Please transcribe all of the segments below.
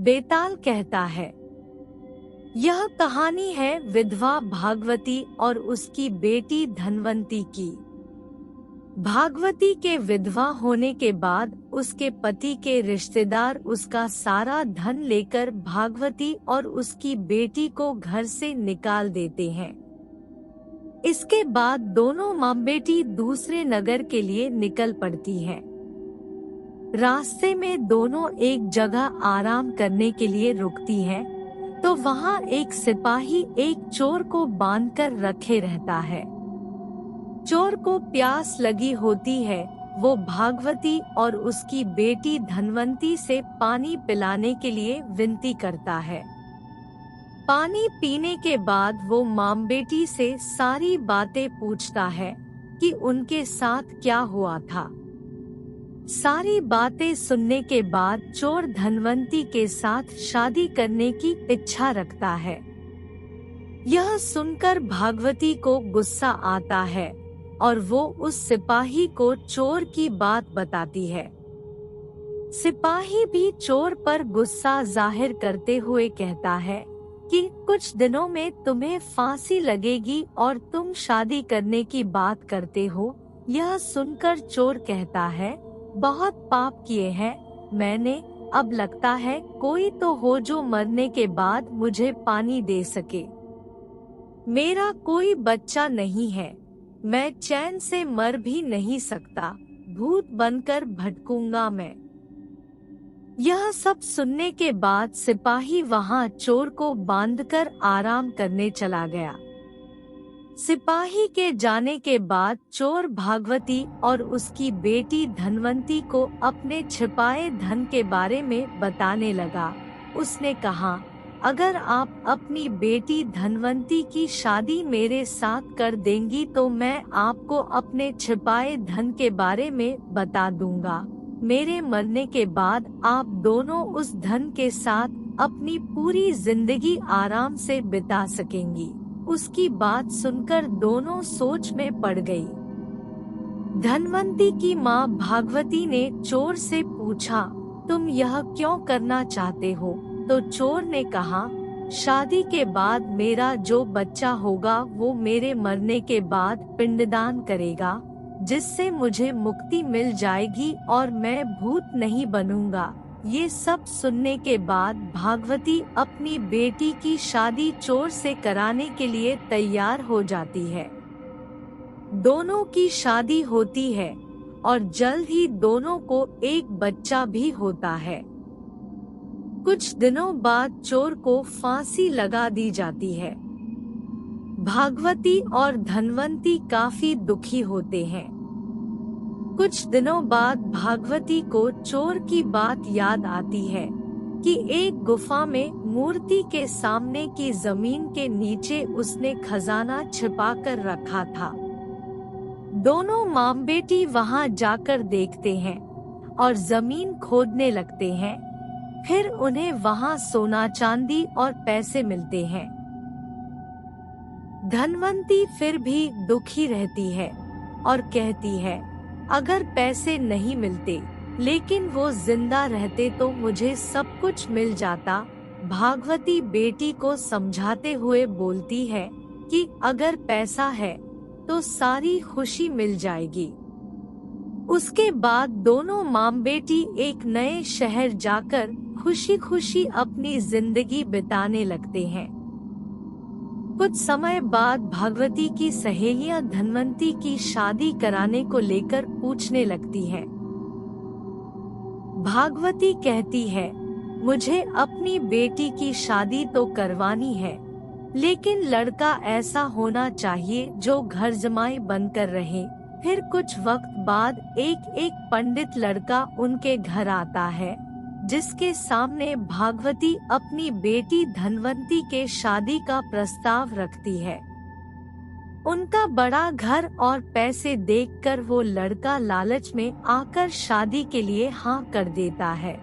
बेताल कहता है, यह कहानी है विधवा भागवती और उसकी बेटी धनवंती की। भागवती के विधवा होने के बाद उसके पति के रिश्तेदार उसका सारा धन लेकर भागवती और उसकी बेटी को घर से निकाल देते हैं। इसके बाद दोनों माँ बेटी दूसरे नगर के लिए निकल पड़ती हैं। रास्ते में दोनों एक जगह आराम करने के लिए रुकती हैं, तो वहाँ एक सिपाही एक चोर को बांधकर रखे रहता है। चोर को प्यास लगी होती है। वो भागवती और उसकी बेटी धनवंती से पानी पिलाने के लिए विनती करता है। पानी पीने के बाद वो माँ बेटी से सारी बातें पूछता है कि उनके साथ क्या हुआ था। सारी बातें सुनने के बाद चोर धनवंती के साथ शादी करने की इच्छा रखता है। यह सुनकर भागवती को गुस्सा आता है और वो उस सिपाही को चोर की बात बताती है। सिपाही भी चोर पर गुस्सा जाहिर करते हुए कहता है कि कुछ दिनों में तुम्हें फांसी लगेगी और तुम शादी करने की बात करते हो। यह सुनकर चोर कहता है, बहुत पाप किए हैं मैंने, अब लगता है कोई तो हो जो मरने के बाद मुझे पानी दे सके। मेरा कोई बच्चा नहीं है, मैं चैन से मर भी नहीं सकता, भूत बनकर भटकूंगा मैं। यह सब सुनने के बाद सिपाही वहां चोर को बांधकर आराम करने चला गया। सिपाही के जाने के बाद चोर भागवती और उसकी बेटी धनवंती को अपने छिपाए धन के बारे में बताने लगा। उसने कहा, अगर आप अपनी बेटी धनवंती की शादी मेरे साथ कर देंगी तो मैं आपको अपने छिपाए धन के बारे में बता दूंगा। मेरे मरने के बाद आप दोनों उस धन के साथ अपनी पूरी जिंदगी आराम से बिता सकेंगी। उसकी बात सुनकर दोनों सोच में पड़ गई। धनवंती की माँ भागवती ने चोर से पूछा, तुम यह क्यों करना चाहते हो? तो चोर ने कहा, शादी के बाद मेरा जो बच्चा होगा वो मेरे मरने के बाद पिंडदान करेगा, जिससे मुझे मुक्ति मिल जाएगी और मैं भूत नहीं बनूंगा। ये सब सुनने के बाद भागवती अपनी बेटी की शादी चोर से कराने के लिए तैयार हो जाती है। दोनों की शादी होती है और जल्द ही दोनों को एक बच्चा भी होता है। कुछ दिनों बाद चोर को फांसी लगा दी जाती है। भागवती और धनवंती काफी दुखी होते हैं। कुछ दिनों बाद भागवती को चोर की बात याद आती है कि एक गुफा में मूर्ति के सामने की जमीन के नीचे उसने खजाना छिपा कर रखा था। दोनों माँ बेटी वहां जाकर देखते हैं और जमीन खोदने लगते हैं। फिर उन्हें वहां सोना चांदी और पैसे मिलते हैं। धनवंती फिर भी दुखी रहती है और कहती है, अगर पैसे नहीं मिलते लेकिन वो जिंदा रहते तो मुझे सब कुछ मिल जाता। भागवती बेटी को समझाते हुए बोलती है कि अगर पैसा है तो सारी खुशी मिल जाएगी। उसके बाद दोनों माँ बेटी एक नए शहर जाकर खुशी खुशी अपनी जिंदगी बिताने लगते हैं। कुछ समय बाद भागवती की सहेलियां धनवंती की शादी कराने को लेकर पूछने लगती हैं। भागवती कहती है, मुझे अपनी बेटी की शादी तो करवानी है, लेकिन लड़का ऐसा होना चाहिए जो घर जमाई बनकर रहे। फिर कुछ वक्त बाद एक पंडित लड़का उनके घर आता है, जिसके सामने भागवती अपनी बेटी धनवंती के शादी का प्रस्ताव रखती है। उनका बड़ा घर और पैसे देखकर वो लड़का लालच में आकर शादी के लिए हाँ कर देता है।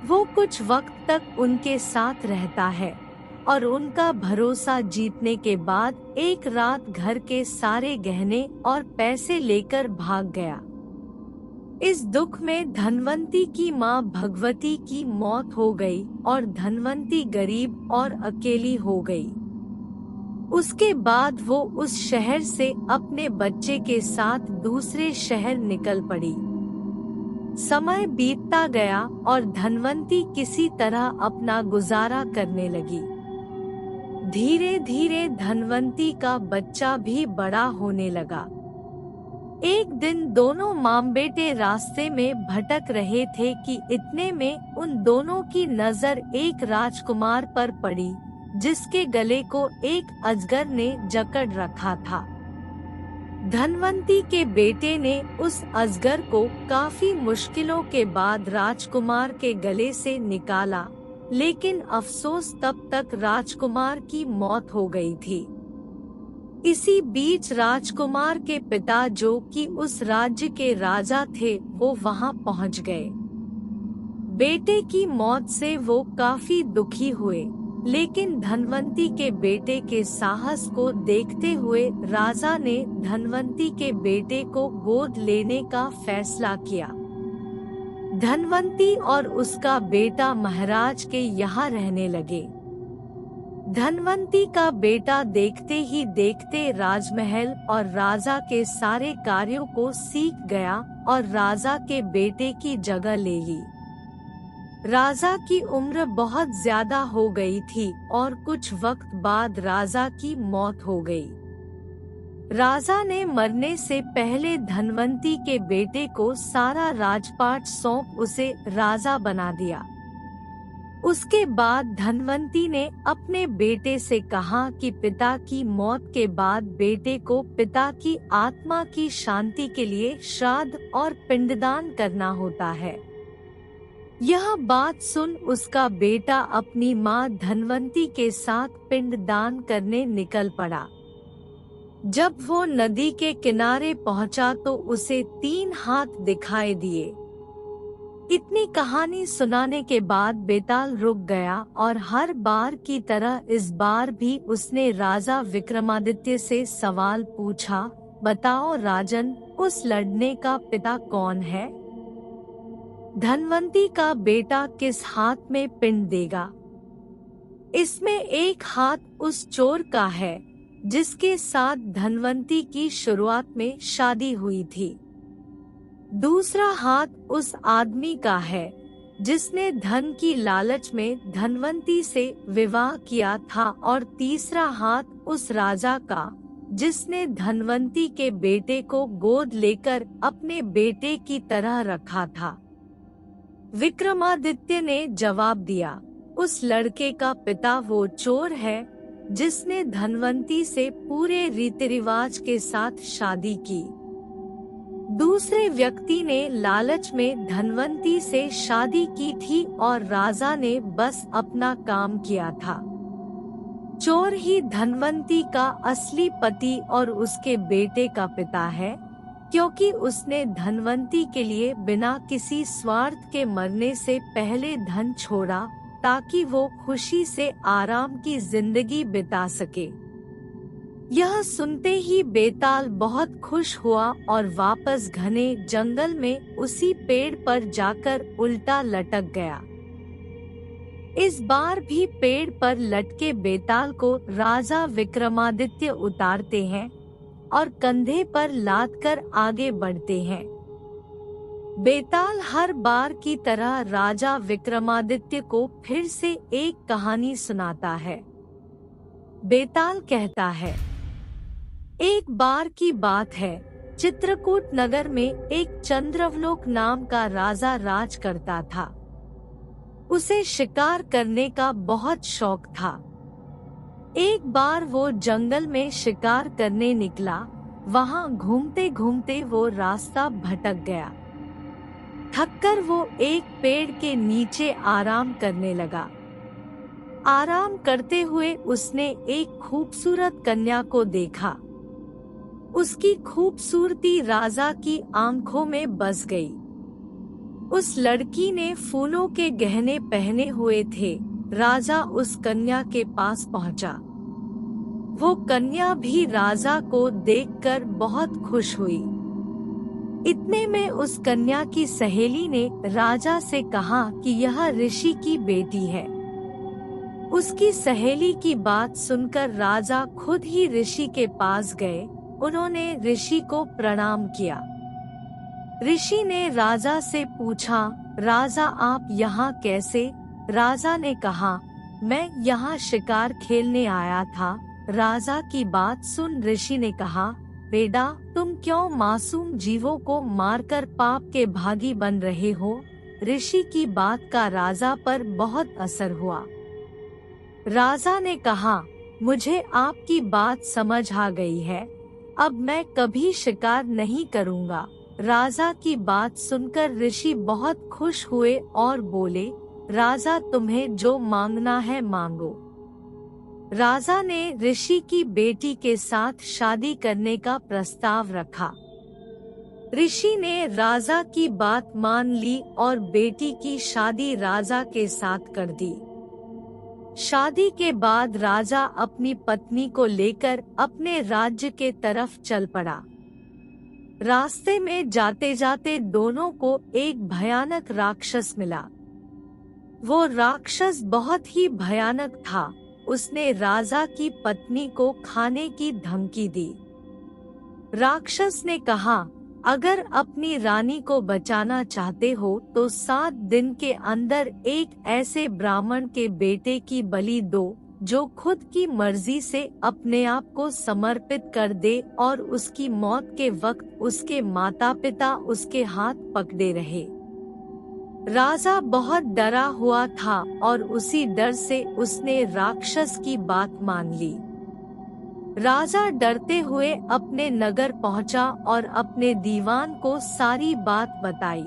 वो कुछ वक्त तक उनके साथ रहता है और उनका भरोसा जीतने के बाद एक रात घर के सारे गहने और पैसे लेकर भाग गया। इस दुख में धनवंती की माँ भगवती की मौत हो गई और धनवंती गरीब और अकेली हो गई। उसके बाद वो उस शहर से अपने बच्चे के साथ दूसरे शहर निकल पड़ी। समय बीतता गया और धनवंती किसी तरह अपना गुजारा करने लगी। धीरे धीरे धनवंती का बच्चा भी बड़ा होने लगा। एक दिन दोनों माँ बेटे रास्ते में भटक रहे थे कि इतने में उन दोनों की नजर एक राजकुमार पर पड़ी, जिसके गले को एक अजगर ने जकड़ रखा था। धनवंती के बेटे ने उस अजगर को काफी मुश्किलों के बाद राजकुमार के गले से निकाला, लेकिन अफसोस तब तक राजकुमार की मौत हो गई थी। इसी बीच राजकुमार के पिता, जो कि उस राज्य के राजा थे, वो वहां पहुंच गए। बेटे की मौत से वो काफी दुखी हुए, लेकिन धनवंती के बेटे के साहस को देखते हुए राजा ने धनवंती के बेटे को गोद लेने का फैसला किया। धनवंती और उसका बेटा महाराज के यहाँ रहने लगे। धनवंती का बेटा देखते ही देखते राजमहल और राजा के सारे कार्यों को सीख गया और राजा के बेटे की जगह ले ली। राजा की उम्र बहुत ज्यादा हो गई थी और कुछ वक्त बाद राजा की मौत हो गई। राजा ने मरने से पहले धनवंती के बेटे को सारा राजपाट सौंप उसे राजा बना दिया। उसके बाद धनवंती ने अपने बेटे से कहा कि पिता की मौत के बाद बेटे को पिता की आत्मा की शांति के लिए श्राद्ध और पिंडदान करना होता है। यह बात सुन उसका बेटा अपनी माँ धनवंती के साथ पिंडदान करने निकल पड़ा। जब वो नदी के किनारे पहुंचा तो उसे 3 हाथ दिखाई दिए। इतनी कहानी सुनाने के बाद बेताल रुक गया और हर बार की तरह इस बार भी उसने राजा विक्रमादित्य से सवाल पूछा, बताओ राजन, उस लड़ने का पिता कौन है? धनवंती का बेटा किस हाथ में पिंड देगा? इसमें एक हाथ उस चोर का है जिसके साथ धनवंती की शुरुआत में शादी हुई थी। दूसरा हाथ उस आदमी का है जिसने धन की लालच में धनवंती से विवाह किया था और तीसरा हाथ उस राजा का जिसने धनवंती के बेटे को गोद लेकर अपने बेटे की तरह रखा था। विक्रमादित्य ने जवाब दिया, उस लड़के का पिता वो चोर है जिसने धनवंती से पूरे रीति रिवाज के साथ शादी की। दूसरे व्यक्ति ने लालच में धनवंती से शादी की थी और राजा ने बस अपना काम किया था। चोर ही धनवंती का असली पति और उसके बेटे का पिता है, क्योंकि उसने धनवंती के लिए बिना किसी स्वार्थ के मरने से पहले धन छोड़ा ताकि वो खुशी से आराम की जिंदगी बिता सके। यह सुनते ही बेताल बहुत खुश हुआ और वापस घने जंगल में उसी पेड़ पर जाकर उल्टा लटक गया। इस बार भी पेड़ पर लटके बेताल को राजा विक्रमादित्य उतारते हैं और कंधे पर लाद कर आगे बढ़ते हैं। बेताल हर बार की तरह राजा विक्रमादित्य को फिर से एक कहानी सुनाता है। बेताल कहता है, एक बार की बात है, चित्रकूट नगर में एक चंद्रवलोक नाम का राजा राज करता था। उसे शिकार करने का बहुत शौक था। एक बार वो जंगल में शिकार करने निकला। वहां घूमते घूमते वो रास्ता भटक गया। थककर वो एक पेड़ के नीचे आराम करने लगा। आराम करते हुए उसने एक खूबसूरत कन्या को देखा। उसकी खूबसूरती राजा की आंखों में बस गई। उस लड़की ने फूलों के गहने पहने हुए थे। राजा उस कन्या के पास पहुंचा। वो कन्या भी राजा को देखकर बहुत खुश हुई। इतने में उस कन्या की सहेली ने राजा से कहा कि यह ऋषि की बेटी है। उसकी सहेली की बात सुनकर राजा खुद ही ऋषि के पास गए। उन्होंने ऋषि को प्रणाम किया। ऋषि ने राजा से पूछा, राजा आप यहाँ कैसे? राजा ने कहा, मैं यहाँ शिकार खेलने आया था। राजा की बात सुन ऋषि ने कहा, बेटा तुम क्यों मासूम जीवों को मारकर पाप के भागी बन रहे हो? ऋषि की बात का राजा पर बहुत असर हुआ। राजा ने कहा, मुझे आपकी बात समझ आ गई है, अब मैं कभी शिकार नहीं करूँगा। राजा की बात सुनकर ऋषि बहुत खुश हुए और बोले, राजा तुम्हें जो मांगना है मांगो। राजा ने ऋषि की बेटी के साथ शादी करने का प्रस्ताव रखा। ऋषि ने राजा की बात मान ली और बेटी की शादी राजा के साथ कर दी। शादी के बाद राजा अपनी पत्नी को लेकर अपने राज्य के तरफ चल पड़ा। रास्ते में जाते जाते दोनों को एक भयानक राक्षस मिला। वो राक्षस बहुत ही भयानक था। उसने राजा की पत्नी को खाने की धमकी दी। राक्षस ने कहा, अगर अपनी रानी को बचाना चाहते हो तो 7 दिन के अंदर एक ऐसे ब्राह्मण के बेटे की बलि दो जो खुद की मर्जी से अपने आप को समर्पित कर दे और उसकी मौत के वक्त उसके माता पिता उसके हाथ पकड़े रहे। राजा बहुत डरा हुआ था और उसी डर से उसने राक्षस की बात मान ली। राजा डरते हुए अपने नगर पहुंचा और अपने दीवान को सारी बात बताई।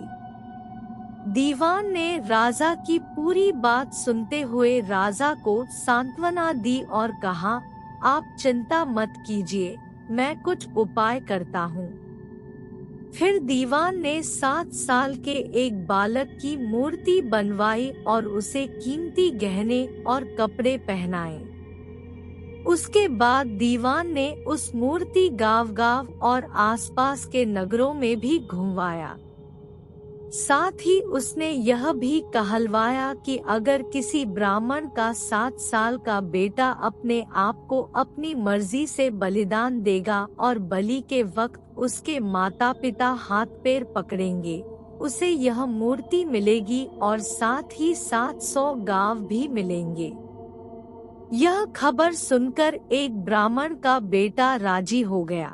दीवान ने राजा की पूरी बात सुनते हुए राजा को सांत्वना दी और कहा, आप चिंता मत कीजिए, मैं कुछ उपाय करता हूँ। फिर दीवान ने 7 साल के एक बालक की मूर्ति बनवाई और उसे कीमती गहने और कपड़े पहनाए। उसके बाद दीवान ने उस मूर्ति गांव-गांव और आसपास के नगरों में भी घुमवाया। साथ ही उसने यह भी कहलवाया कि अगर किसी ब्राह्मण का 7 साल का बेटा अपने आप को अपनी मर्जी से बलिदान देगा और बलि के वक्त उसके माता पिता हाथ पैर पकड़ेंगे, उसे यह मूर्ति मिलेगी और साथ ही 700 गांव भी मिलेंगे। यह खबर सुनकर एक ब्राह्मण का बेटा राजी हो गया।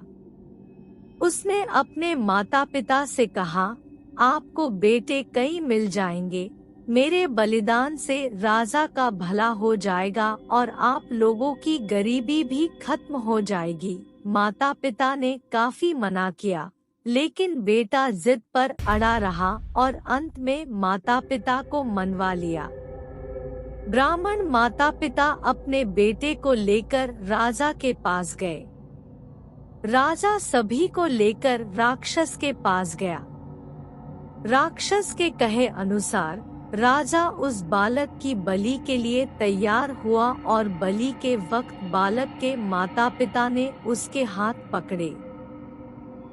उसने अपने माता पिता से कहा, आपको बेटे कई मिल जाएंगे, मेरे बलिदान से राजा का भला हो जाएगा और आप लोगों की गरीबी भी खत्म हो जाएगी। माता पिता ने काफी मना किया, लेकिन बेटा जिद पर अड़ा रहा और अंत में माता पिता को मनवा लिया। ब्राह्मण माता पिता अपने बेटे को लेकर राजा के पास गए। राजा सभी को लेकर राक्षस के पास गया। राक्षस के कहे अनुसार राजा उस बालक की बलि के लिए तैयार हुआ और बलि के वक्त बालक के माता पिता ने उसके हाथ पकड़े।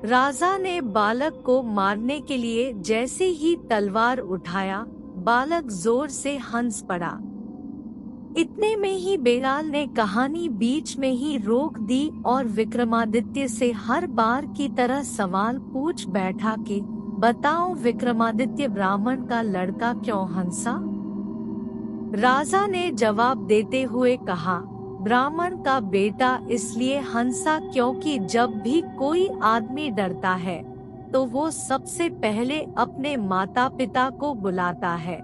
राजा ने बालक को मारने के लिए जैसे ही तलवार उठाया, बालक जोर से हंस पड़ा। इतने में ही बेलाल ने कहानी बीच में ही रोक दी और विक्रमादित्य से हर बार की तरह सवाल पूछ बैठा कि बताओ विक्रमादित्य, ब्राह्मण का लड़का क्यों हंसा? राजा ने जवाब देते हुए कहा, ब्राह्मण का बेटा इसलिए हंसा क्योंकि जब भी कोई आदमी डरता है तो वो सबसे पहले अपने माता पिता को बुलाता है।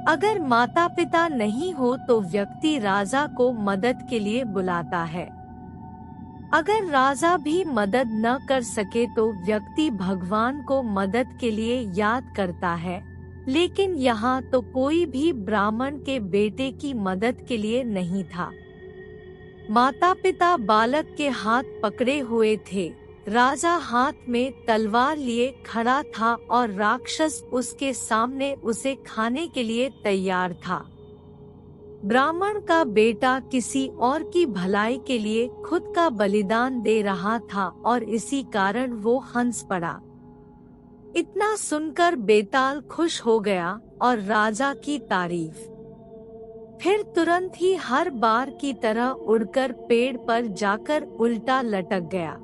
अगर माता पिता नहीं हो तो व्यक्ति राजा को मदद के लिए बुलाता है। अगर राजा भी मदद न कर सके तो व्यक्ति भगवान को मदद के लिए याद करता है। लेकिन यहाँ तो कोई भी ब्राह्मण के बेटे की मदद के लिए नहीं था। माता पिता बालक के हाथ पकड़े हुए थे। राजा हाथ में तलवार लिए खड़ा था और राक्षस उसके सामने उसे खाने के लिए तैयार था। ब्राह्मण का बेटा किसी और की भलाई के लिए खुद का बलिदान दे रहा था और इसी कारण वो हंस पड़ा। इतना सुनकर बेताल खुश हो गया और राजा की तारीफ। फिर तुरंत ही हर बार की तरह उड़कर पेड़ पर जाकर उल्टा लटक गया।